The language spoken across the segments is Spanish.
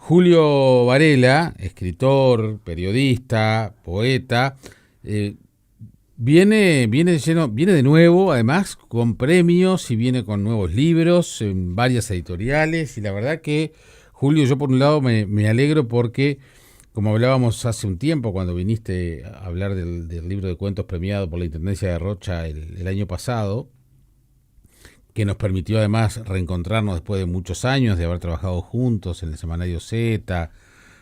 Julio Varela, escritor, periodista, poeta, viene de nuevo, además, con premios y viene con nuevos libros en varias editoriales. Y la verdad que, Julio, yo por un lado me alegro porque, como hablábamos hace un tiempo, cuando viniste a hablar del libro de cuentos premiado por la Intendencia de Rocha el año pasado, que nos permitió además reencontrarnos después de muchos años de haber trabajado juntos en el semanario Z,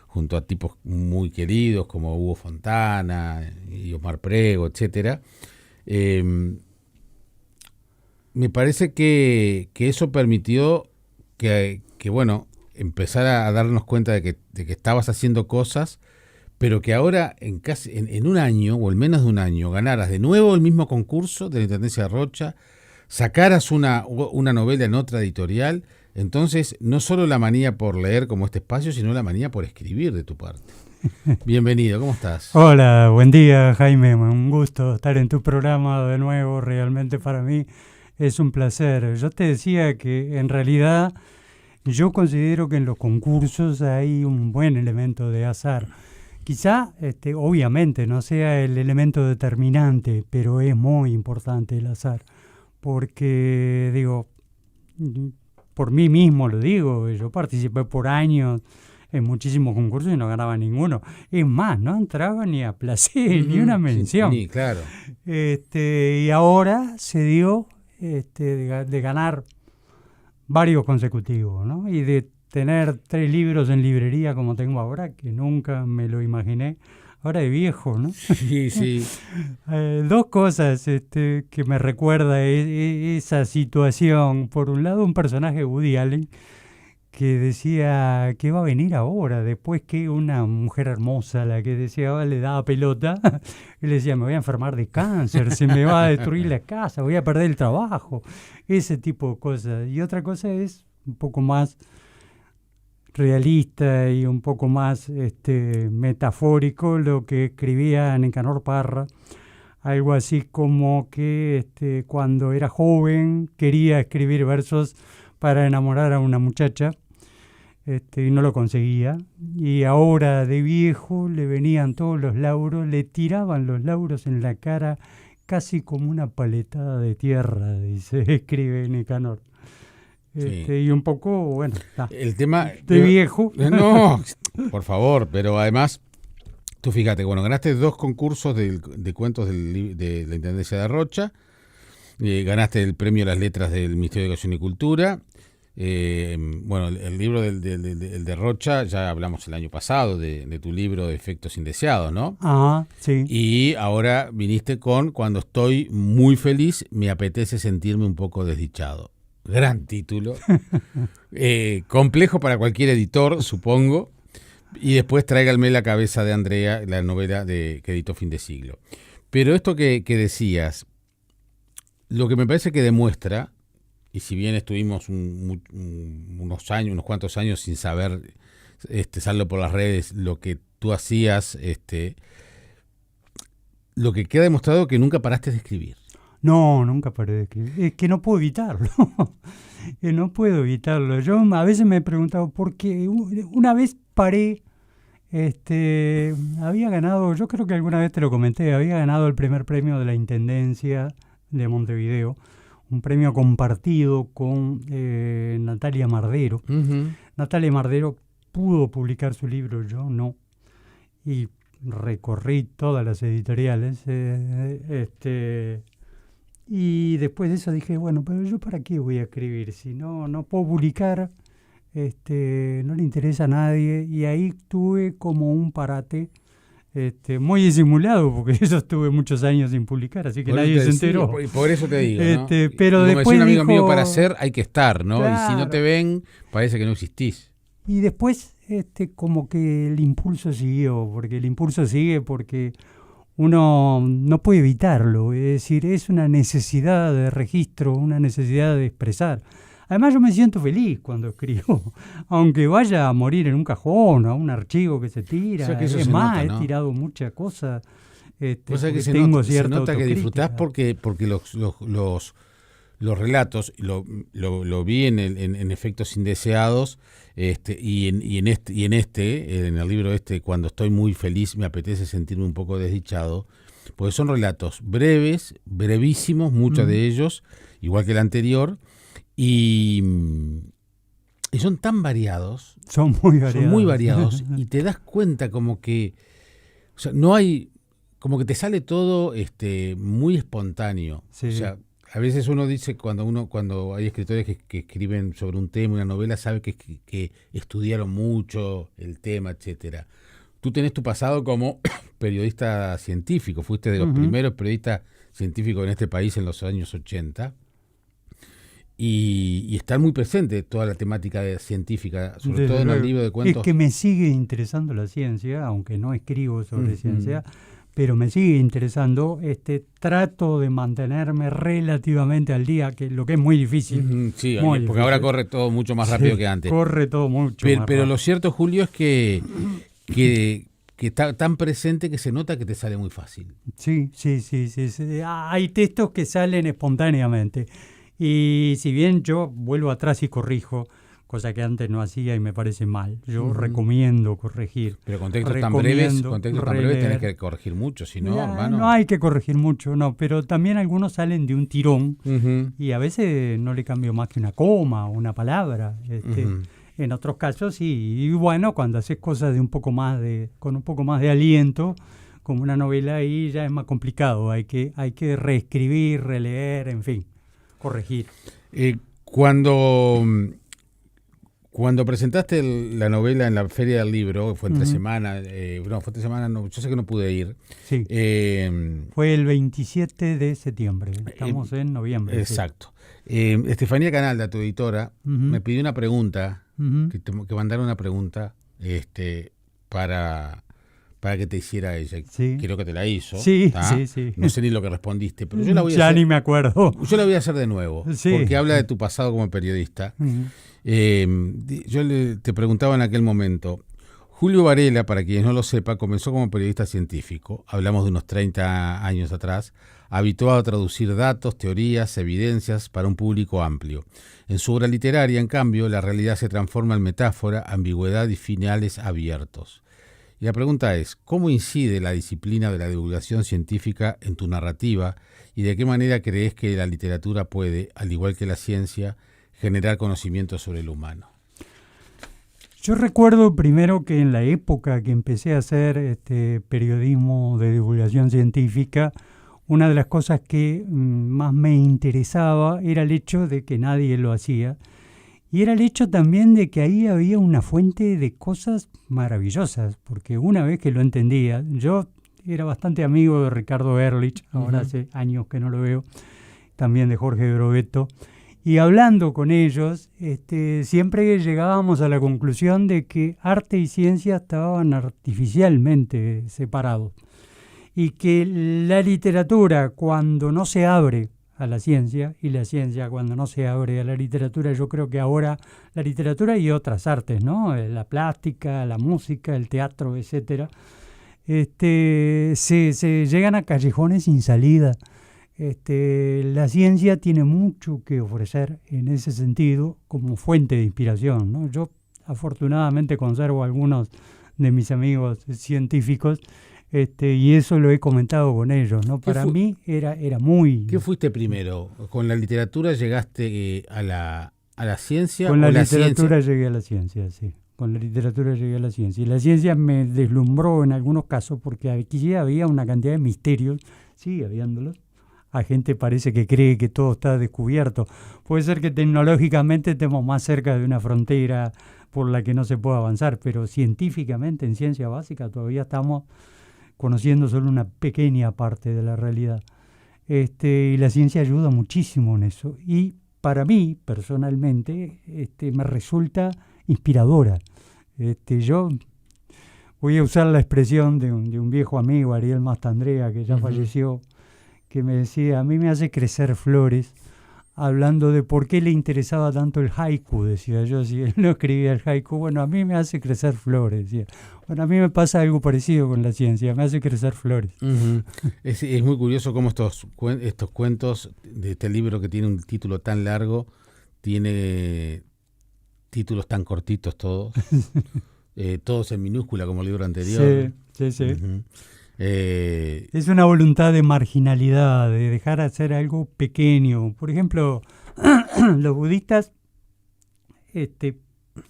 junto a tipos muy queridos como Hugo Fontana y Omar Prego, etcétera. Me parece que eso permitió que bueno, empezar a darnos cuenta de que estabas haciendo cosas, pero que ahora en un año, o en menos de un año, ganaras de nuevo el mismo concurso de la Intendencia de Rocha, sacaras una novela en otra editorial. Entonces, no solo la manía por leer como este espacio, sino la manía por escribir de tu parte. Bienvenido, ¿cómo estás? Hola, buen día, Jaime. Un gusto estar en tu programa de nuevo. Realmente para mí es un placer. Yo te decía que en realidad yo considero que en los concursos hay un buen elemento de azar. Quizá, obviamente, no sea el elemento determinante, pero es muy importante el azar. Porque, digo, por mí mismo lo digo, yo participé por años en muchísimos concursos y no ganaba ninguno. Es más, no entraba ni a placer, ni una mención. Sí, claro. Y ahora se dio de ganar varios consecutivos, ¿no? Y de tener 3 libros en librería como tengo ahora, que nunca me lo imaginé. Ahora de viejo, ¿no? Sí, sí. 2 cosas que me recuerda esa situación. Por un lado, un personaje de Woody Allen que decía que va a venir ahora, después que una mujer hermosa, la que decía, le daba pelota, y le decía, me voy a enfermar de cáncer, se me va a destruir la casa, voy a perder el trabajo, ese tipo de cosas. Y otra cosa es un poco más realista y un poco más metafórico lo que escribía Nicanor Parra, algo así como que cuando era joven quería escribir versos para enamorar a una muchacha y no lo conseguía, y ahora de viejo le venían todos los lauros, le tiraban los lauros en la cara casi como una paletada de tierra, dice, escribe Nicanor. Sí. Y un poco, bueno, el tema de viejo. No, por favor, pero además, tú fíjate, bueno, ganaste 2 concursos de cuentos de la Intendencia de Rocha, ganaste el premio a las letras del Ministerio de Educación y Cultura. Bueno, el libro el de Rocha, ya hablamos el año pasado de tu libro de Efectos Indeseados, ¿no? Ah, sí. Y ahora viniste con Cuando estoy muy feliz, me apetece sentirme un poco desdichado. Gran título, complejo para cualquier editor, supongo. Y después Tráiganme la cabeza de Andrea, la novela que editó Fin de Siglo. Pero esto que decías, lo que me parece que demuestra, y si bien estuvimos unos cuantos años sin saber, salvo por las redes, lo que tú hacías, lo que queda demostrado es que nunca paraste de escribir. No, nunca paré de escribir. Es que no puedo evitarlo. No puedo evitarlo. Yo a veces me he preguntado por qué. Una vez paré, había ganado, yo creo que alguna vez te lo comenté, había ganado el primer premio de la Intendencia de Montevideo, un premio compartido con Natalia Mardero. Uh-huh. Natalia Mardero pudo publicar su libro, yo no. Y recorrí todas las editoriales. Y después de eso dije, bueno, pero yo para qué voy a escribir si no puedo publicar, no le interesa a nadie. Y ahí tuve como un parate muy disimulado, porque yo estuve muchos años sin publicar, así que nadie se enteró. Y por eso te digo, ¿no? Pero como después decía un amigo dijo, mío, para hacer hay que estar, ¿no? Claro. Y si no te ven, parece que no existís. Y después como que el impulso siguió, porque uno no puede evitarlo, es decir, es una necesidad de registro, una necesidad de expresar. Además yo me siento feliz cuando escribo, aunque vaya a morir en un cajón o a un archivo que se tira. O sea que eso es se más, nota, ¿no? He tirado muchas cosas. O sea que se tengo nota cierta que disfrutás autocrítica. porque los relatos, lo vi en Efectos Indeseados, y en el libro Cuando estoy muy feliz me apetece sentirme un poco desdichado, porque son relatos breves, brevísimos, muchos de ellos, igual que el anterior, y son tan variados. Son muy variados. Son muy variados y te das cuenta como que, o sea, no hay, como que te sale todo muy espontáneo. Sí. O sea, a veces uno dice, cuando hay escritores que escriben sobre un tema, una novela, sabe que estudiaron mucho el tema, etcétera. Tú tenés tu pasado como periodista científico, fuiste de los primeros periodistas científicos en este país en los años 80. Y está muy presente toda la temática científica, sobre todo en el libro de cuentos. Es que me sigue interesando la ciencia, aunque no escribo sobre ciencia, pero me sigue interesando. Trato de mantenerme relativamente al día, que lo que es muy difícil. Sí, muy porque difícil. ahora corre todo mucho más rápido que antes. Corre todo mucho más Pero rápido. lo cierto, Julio, es que está tan presente que se nota que te sale muy fácil. Sí. Hay textos que salen espontáneamente. Y si bien yo vuelvo atrás y corrijo, cosa que antes no hacía y me parece mal, yo recomiendo corregir. Pero con textos tan breves tenés que corregir mucho, si no, hermano. No hay que corregir mucho, no, pero también algunos salen de un tirón y a veces no le cambio más que una coma o una palabra. En otros casos sí, y bueno, cuando haces cosas con un poco más de aliento, como una novela, ahí ya es más complicado, hay que reescribir, releer, en fin. Corregir. Cuando presentaste la novela en la Feria del Libro, fue entre semana, yo sé que no pude ir. Sí. Fue el 27 de septiembre, estamos en noviembre. Exacto. Sí. Estefanía Canalda, tu editora, me pidió una pregunta, que mandara una pregunta para que te hiciera ella. Sí. Creo que te la hizo. Sí. No sé ni lo que respondiste, pero yo la voy a ya hacer. Ni me acuerdo. Yo la voy a hacer de nuevo, porque habla de tu pasado como periodista. Yo te preguntaba en aquel momento, Julio Varela, para quienes no lo sepan, comenzó como periodista científico, hablamos de unos 30 años atrás, habituado a traducir datos, teorías, evidencias para un público amplio. En su obra literaria, en cambio, la realidad se transforma en metáfora, ambigüedad y finales abiertos. Y la pregunta es, ¿cómo incide la disciplina de la divulgación científica en tu narrativa y de qué manera crees que la literatura puede, al igual que la ciencia, generar conocimiento sobre el humano? Yo recuerdo primero que en la época que empecé a hacer periodismo de divulgación científica, una de las cosas que más me interesaba era el hecho de que nadie lo hacía. Y era el hecho también de que ahí había una fuente de cosas maravillosas, porque una vez que lo entendía, yo era bastante amigo de Ricardo Ehrlich, ahora hace años que no lo veo, también de Jorge Brovetto, y hablando con ellos, siempre llegábamos a la conclusión de que arte y ciencia estaban artificialmente separados, y que la literatura, cuando no se abre a la ciencia, y la ciencia cuando no se abre a la literatura, yo creo que ahora la literatura y otras artes, ¿no? La plástica, la música, el teatro, etcétera, se llegan a callejones sin salida. La ciencia tiene mucho que ofrecer en ese sentido como fuente de inspiración, ¿no? Yo afortunadamente conservo algunos de mis amigos científicos, y eso lo he comentado con ellos, ¿no? Para mí era muy... ¿Qué fuiste primero? ¿Con la literatura llegaste a la ciencia? Con la literatura llegué a la ciencia, sí. Con la literatura llegué a la ciencia. Y la ciencia me deslumbró en algunos casos porque aquí había una cantidad de misterios, sigue habiéndolos. A gente parece que cree que todo está descubierto. Puede ser que tecnológicamente estemos más cerca de una frontera por la que no se puede avanzar, pero científicamente, en ciencia básica, todavía estamos conociendo solo una pequeña parte de la realidad. Y la ciencia ayuda muchísimo en eso. Y para mí, personalmente, me resulta inspiradora. Yo voy a usar la expresión de un viejo amigo, Ariel Mastandrea, que ya falleció, que me decía, a mí me hace crecer flores hablando de por qué le interesaba tanto el haiku, decía yo, si él no escribía el haiku, bueno, a mí me hace crecer flores, decía. Bueno, a mí me pasa algo parecido con la ciencia, me hace crecer flores. Ujú. Es muy curioso cómo estos cuentos de este libro que tiene un título tan largo, tiene títulos tan cortitos todos, todos en minúscula como el libro anterior. Sí, sí, sí. Ujú. Eh, Es una voluntad de marginalidad, de dejar hacer algo pequeño. Por ejemplo, los budistas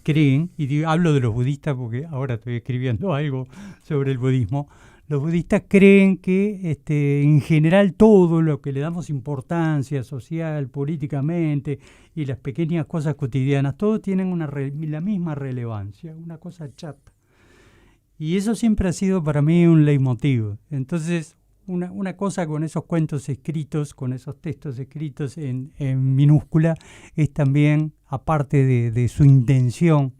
creen, y hablo de los budistas porque ahora estoy escribiendo algo sobre el budismo, los budistas creen que en general todo lo que le damos importancia social, políticamente y las pequeñas cosas cotidianas, todo tienen la misma relevancia, una cosa chata. Y eso siempre ha sido para mí un leitmotiv. Entonces, una cosa con esos cuentos escritos, con esos textos escritos en minúscula, es también, aparte de su intención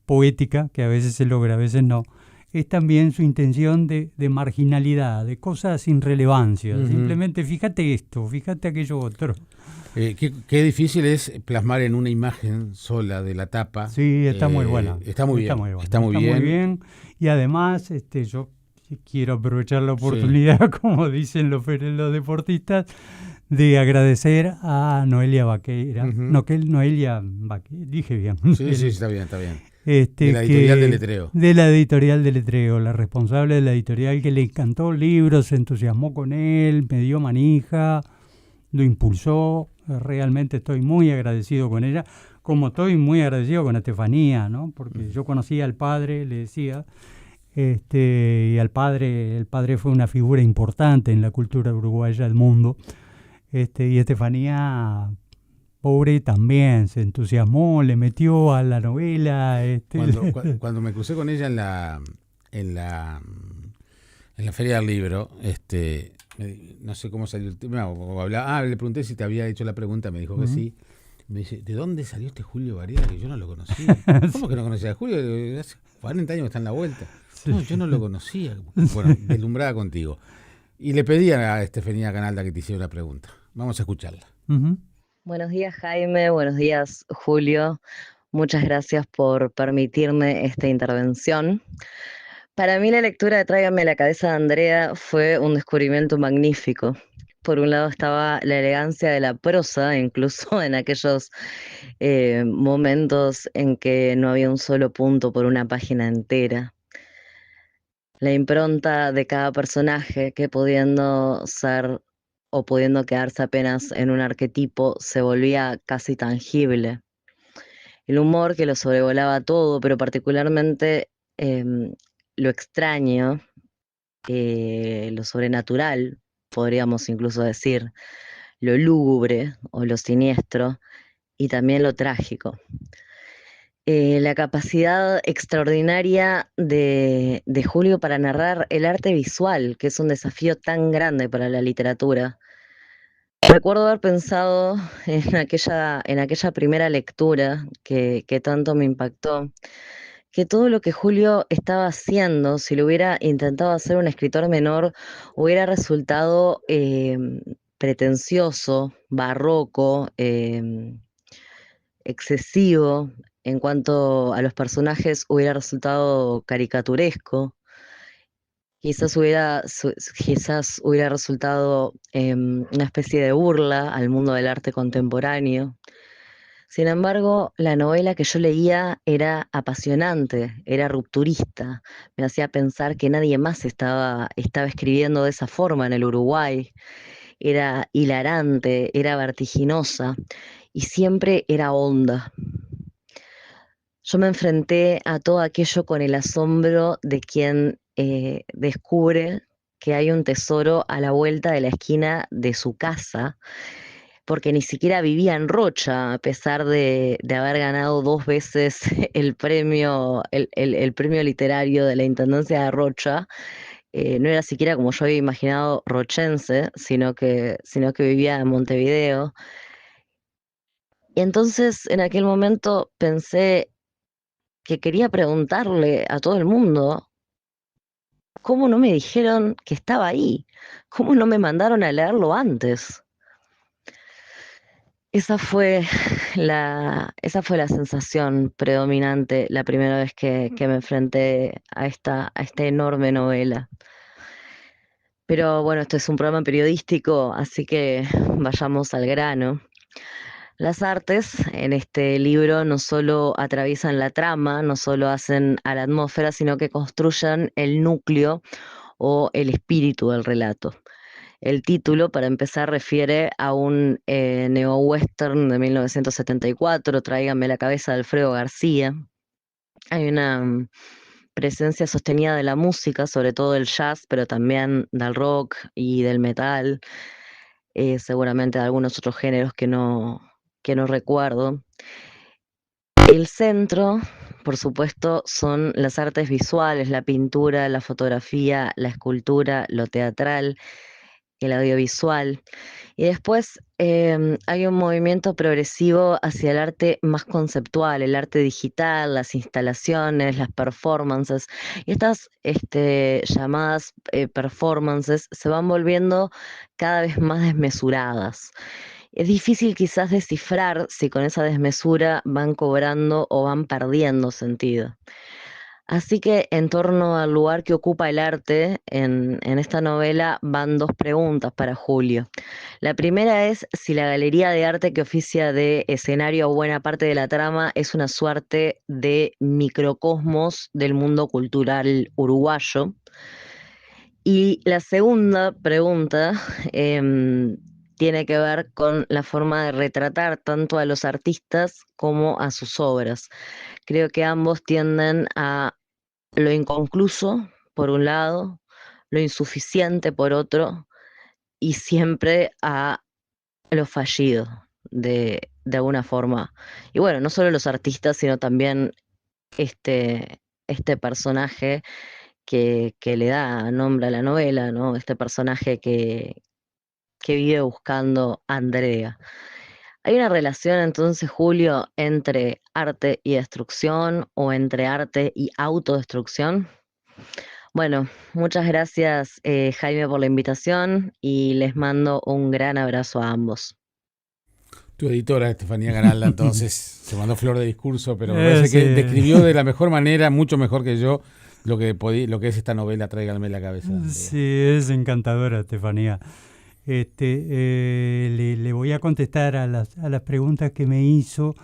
poética, que a veces se logra, a veces no, es también su intención de marginalidad, de cosas sin relevancia. Ujú. Simplemente fíjate esto, fíjate aquello otro. qué difícil es plasmar en una imagen sola de la tapa. Sí, está muy buena. Está muy bien. Buena, Está muy bien. Y además, yo quiero aprovechar la oportunidad, como dicen los deportistas, de agradecer a Noelia Baqueira. Ujú. Noelia Baqueira, dije bien. Sí, sí, está bien, está bien. De la editorial de Letreo. De la editorial de Letreo, la responsable de la editorial, que le encantó el libro, se entusiasmó con él, me dio manija, lo impulsó. Realmente estoy muy agradecido con ella, como estoy muy agradecido con Estefanía, ¿no? Porque yo conocí al padre, le decía, y el padre fue una figura importante en la cultura uruguaya del mundo, y Estefanía, pobre, también se entusiasmó, le metió a la novela. Cuando me crucé con ella en la Feria del Libro, no sé cómo salió el tema, le pregunté si te había hecho la pregunta, me dijo que sí. Me dice, ¿de dónde salió este Julio Varela? Que yo no lo conocía. ¿Cómo que no conocía a Julio? Hace 40 años que está en la vuelta. Sí. No, yo no lo conocía. Bueno, deslumbrada contigo. Y le pedí a Estefanía Canalda que te hiciera una pregunta. Vamos a escucharla. Buenos días, Jaime. Buenos días, Julio. Muchas gracias por permitirme esta intervención. Para mí la lectura de Tráigame la cabeza de Andrea fue un descubrimiento magnífico. Por un lado estaba la elegancia de la prosa, incluso en aquellos momentos en que no había un solo punto por una página entera. La impronta de cada personaje que, pudiendo ser o pudiendo quedarse apenas en un arquetipo, se volvía casi tangible. El humor que lo sobrevolaba todo, pero particularmente lo extraño, lo sobrenatural, podríamos incluso decir, lo lúgubre o lo siniestro, y también lo trágico. La capacidad extraordinaria de Julio para narrar el arte visual, que es un desafío tan grande para la literatura. Recuerdo haber pensado en aquella primera lectura que tanto me impactó, que todo lo que Julio estaba haciendo, si lo hubiera intentado hacer un escritor menor, hubiera resultado pretencioso, barroco, excesivo. En cuanto a los personajes, hubiera resultado caricaturesco. Quizás hubiera resultado una especie de burla al mundo del arte contemporáneo. Sin embargo, la novela que yo leía era apasionante, era rupturista, me hacía pensar que nadie más estaba escribiendo de esa forma en el Uruguay. Era hilarante, era vertiginosa y siempre era honda. Yo me enfrenté a todo aquello con el asombro de quien descubre que hay un tesoro a la vuelta de la esquina de su casa, porque ni siquiera vivía en Rocha, a pesar de haber ganado 2 veces el premio literario de la Intendencia de Rocha. No era siquiera, como yo había imaginado, rochense, sino que vivía en Montevideo. Y entonces en aquel momento pensé que quería preguntarle a todo el mundo cómo no me dijeron que estaba ahí, cómo no me mandaron a leerlo antes. Esa fue esa fue la sensación predominante la primera vez que me enfrenté a esta enorme novela. Pero bueno, esto es un programa periodístico, así que vayamos al grano. Las artes en este libro no solo atraviesan la trama, no solo hacen a la atmósfera, sino que construyen el núcleo o el espíritu del relato. El título, para empezar, refiere a un neo-western de 1974, Tráigame la cabeza de Alfredo García. Hay una presencia sostenida de la música, sobre todo del jazz, pero también del rock y del metal, seguramente de algunos otros géneros que no recuerdo. El centro, por supuesto, son las artes visuales, la pintura, la fotografía, la escultura, lo teatral, el audiovisual. Y después hay un movimiento progresivo hacia el arte más conceptual, el arte digital, las instalaciones, las performances. Y estas llamadas performances se van volviendo cada vez más desmesuradas. Es difícil quizás descifrar si con esa desmesura van cobrando o van perdiendo sentido. Así que en torno al lugar que ocupa el arte en esta novela van dos preguntas para Julio. La primera es si la galería de arte que oficia de escenario a buena parte de la trama es una suerte de microcosmos del mundo cultural uruguayo. Y la segunda pregunta tiene que ver con la forma de retratar tanto a los artistas como a sus obras. Creo que ambos tienden a lo inconcluso, por un lado, lo insuficiente, por otro, y siempre a lo fallido, de alguna forma. Y bueno, no solo los artistas, sino también este personaje que le da nombre a la novela, ¿no? Este personaje que vive buscando a Andrea. ¿Hay una relación entonces, Julio, entre arte y destrucción o entre arte y autodestrucción? Bueno, muchas gracias Jaime por la invitación y les mando un gran abrazo a ambos. Tu editora, Estefanía Canalda, entonces se mandó flor de discurso, pero me parece que describió de la mejor manera, mucho mejor que yo, lo que es esta novela, Tráigame la cabeza. Sí, es encantadora, Estefanía. Le voy a contestar a las preguntas que me hizo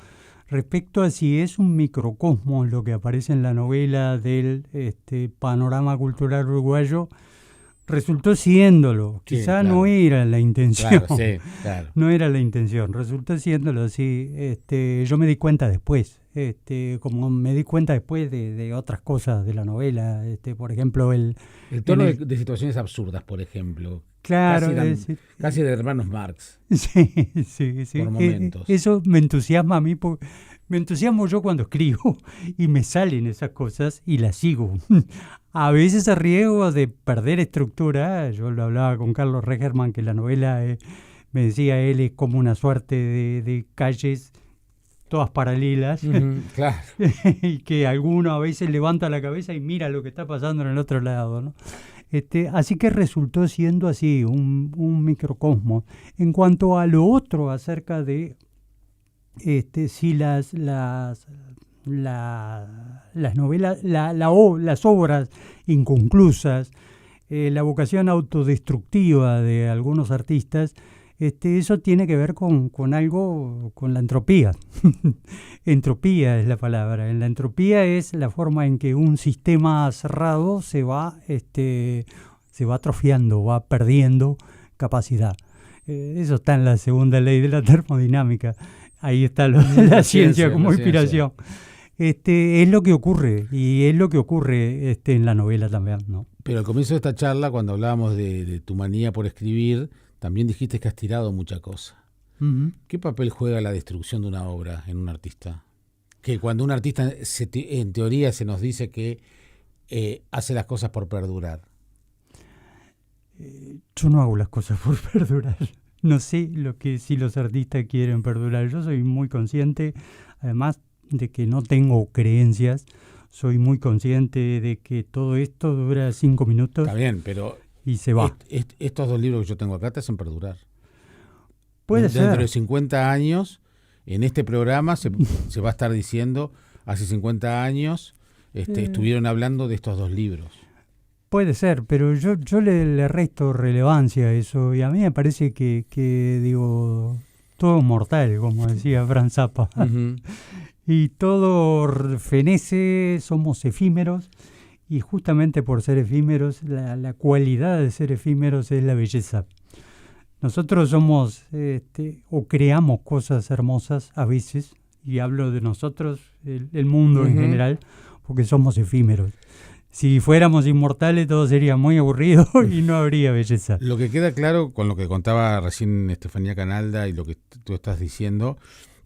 respecto a si es un microcosmos lo que aparece en la novela del panorama cultural uruguayo. Resultó siéndolo, Sí, quizá claro. no era la intención, Claro, sí, claro. no era la intención, resultó siéndolo así. Yo me di cuenta después, como me di cuenta después de otras cosas de la novela, por ejemplo El tono en el- de situaciones absurdas, por ejemplo. claro, Casi de hermanos Marx, sí, sí, sí. por momentos. Eso me entusiasma a mí, porque me entusiasmo yo cuando escribo y me salen esas cosas y las sigo. A veces a riesgo de perder estructura. Yo lo hablaba con Carlos Regerman, que la novela, me decía él, es como una suerte de calles todas paralelas, Claro. y que alguno a veces levanta la cabeza y mira lo que está pasando en el otro lado, ¿no? Así que resultó siendo así, un microcosmos. En cuanto a lo otro acerca de si las novelas, las obras inconclusas, la vocación autodestructiva de algunos artistas, eso tiene que ver con algo, con la entropía. Entropía es la palabra. La entropía es la forma en que un sistema cerrado se va atrofiando, va perdiendo capacidad. Eso está en la segunda ley de la termodinámica. Ahí está la ciencia como inspiración. Es lo que ocurre, y es lo que ocurre en la novela también, ¿no? Pero al comienzo de esta charla, cuando hablábamos de tu manía por escribir, también dijiste que has tirado mucha cosa. Uh-huh. ¿Qué papel juega la destrucción de una obra en un artista? Que cuando un artista, en teoría, se nos dice que hace las cosas por perdurar. Yo no hago las cosas por perdurar. No sé si los artistas quieren perdurar. Yo soy muy consciente, además de que no tengo creencias, soy muy consciente de que todo esto dura 5 minutos. Está bien, pero y se va. Estos dos libros que yo tengo acá te hacen perdurar. Puede Dentro ser. de 50 años, en este programa se va a estar diciendo, hace 50 años estuvieron hablando de estos dos libros. Puede ser, pero yo le resto relevancia a eso y a mí me parece que digo, todo es mortal, como decía Franz Zappa. Uh-huh. Y todo fenece, somos efímeros y justamente por ser efímeros, la cualidad de ser efímeros es la belleza. Nosotros somos o creamos cosas hermosas a veces, y hablo de nosotros, el mundo Uh-huh. en general, porque somos efímeros. Si fuéramos inmortales todo sería muy aburrido y no habría belleza. Lo que queda claro con lo que contaba recién Estefanía Canalda y lo que tú estás diciendo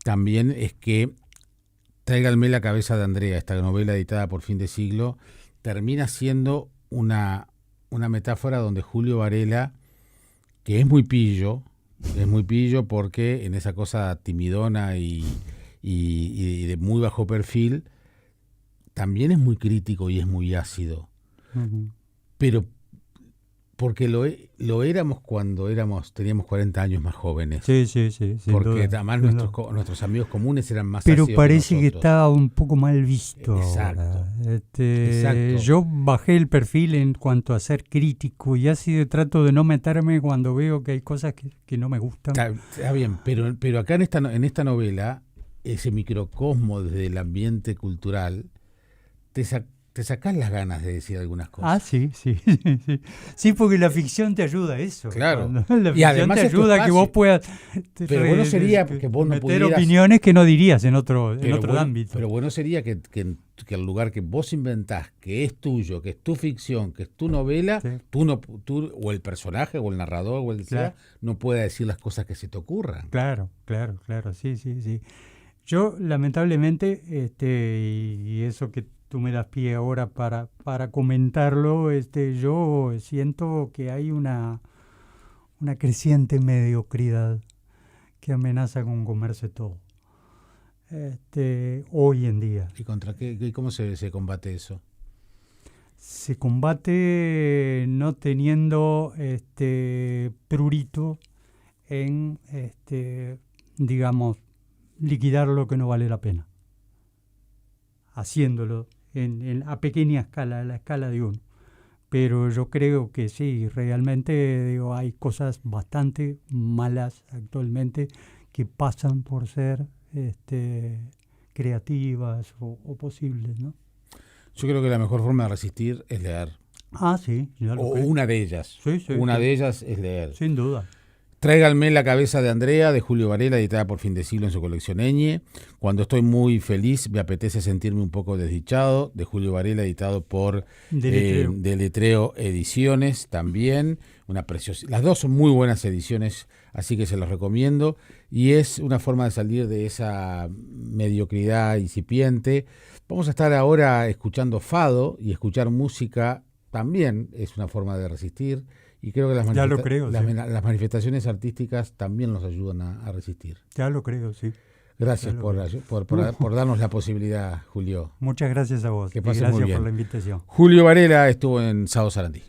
también es que Tráiganme la cabeza de Andrea, esta novela editada por Fin de Siglo, termina siendo una metáfora donde Julio Varela, que es muy pillo porque en esa cosa timidona y de muy bajo perfil, también es muy crítico y es muy ácido. Uh-huh. Pero porque lo éramos cuando teníamos 40 años más jóvenes. Sí. Porque además nuestros amigos comunes eran más pero ácidos parece que nosotros. está un poco mal visto. Exacto. Exacto. Yo bajé el perfil en cuanto a ser crítico y así trato de no meterme cuando veo que hay cosas que no me gustan. Está bien, pero acá en esta novela, ese microcosmo desde el ambiente cultural, te sacás las ganas de decir algunas cosas. Ah, sí. Sí, porque la ficción te ayuda a eso. Claro. La ficción y además te ayuda a que vos puedas pero bueno sería que vos no meter pudieras opiniones que no dirías en otro bueno, ámbito. Pero bueno sería que el lugar que vos inventás, que es tuyo, que es tu ficción, que es tu novela, Sí. tú o el personaje o el narrador o el que sea, no pueda decir las cosas que se te ocurran. Claro, sí. Yo, lamentablemente, y eso que tú me das pie ahora para comentarlo, yo siento que hay una creciente mediocridad que amenaza con comerse todo. Hoy en día. ¿Y contra qué? ¿Y cómo se combate eso? Se combate no teniendo prurito en, digamos, liquidar lo que no vale la pena. Haciéndolo a pequeña escala, a la escala de uno. Pero yo creo que sí, realmente hay cosas bastante malas actualmente que pasan por ser creativas o posibles, ¿no? Yo creo que la mejor forma de resistir es leer. Ah, sí, ya lo creo. Una de ellas. Sí, una de ellas es leer. Sin duda. Tráiganme la cabeza de Andrea, de Julio Varela, editada por Fin de Siglo en su colección Ñ. Cuando estoy muy feliz, me apetece sentirme un poco desdichado, de Julio Varela, editado por Deletreo Ediciones también. Las dos son muy buenas ediciones, así que se los recomiendo. Y es una forma de salir de esa mediocridad incipiente. Vamos a estar ahora escuchando fado, y escuchar música también es una forma de resistir. Y creo que las manifestaciones artísticas también nos ayudan a resistir. Ya lo creo, sí. Gracias por darnos la posibilidad, Julio. Muchas gracias a vos. Que pases gracias muy bien. por la invitación. Julio Varela estuvo en Sado Sarandí.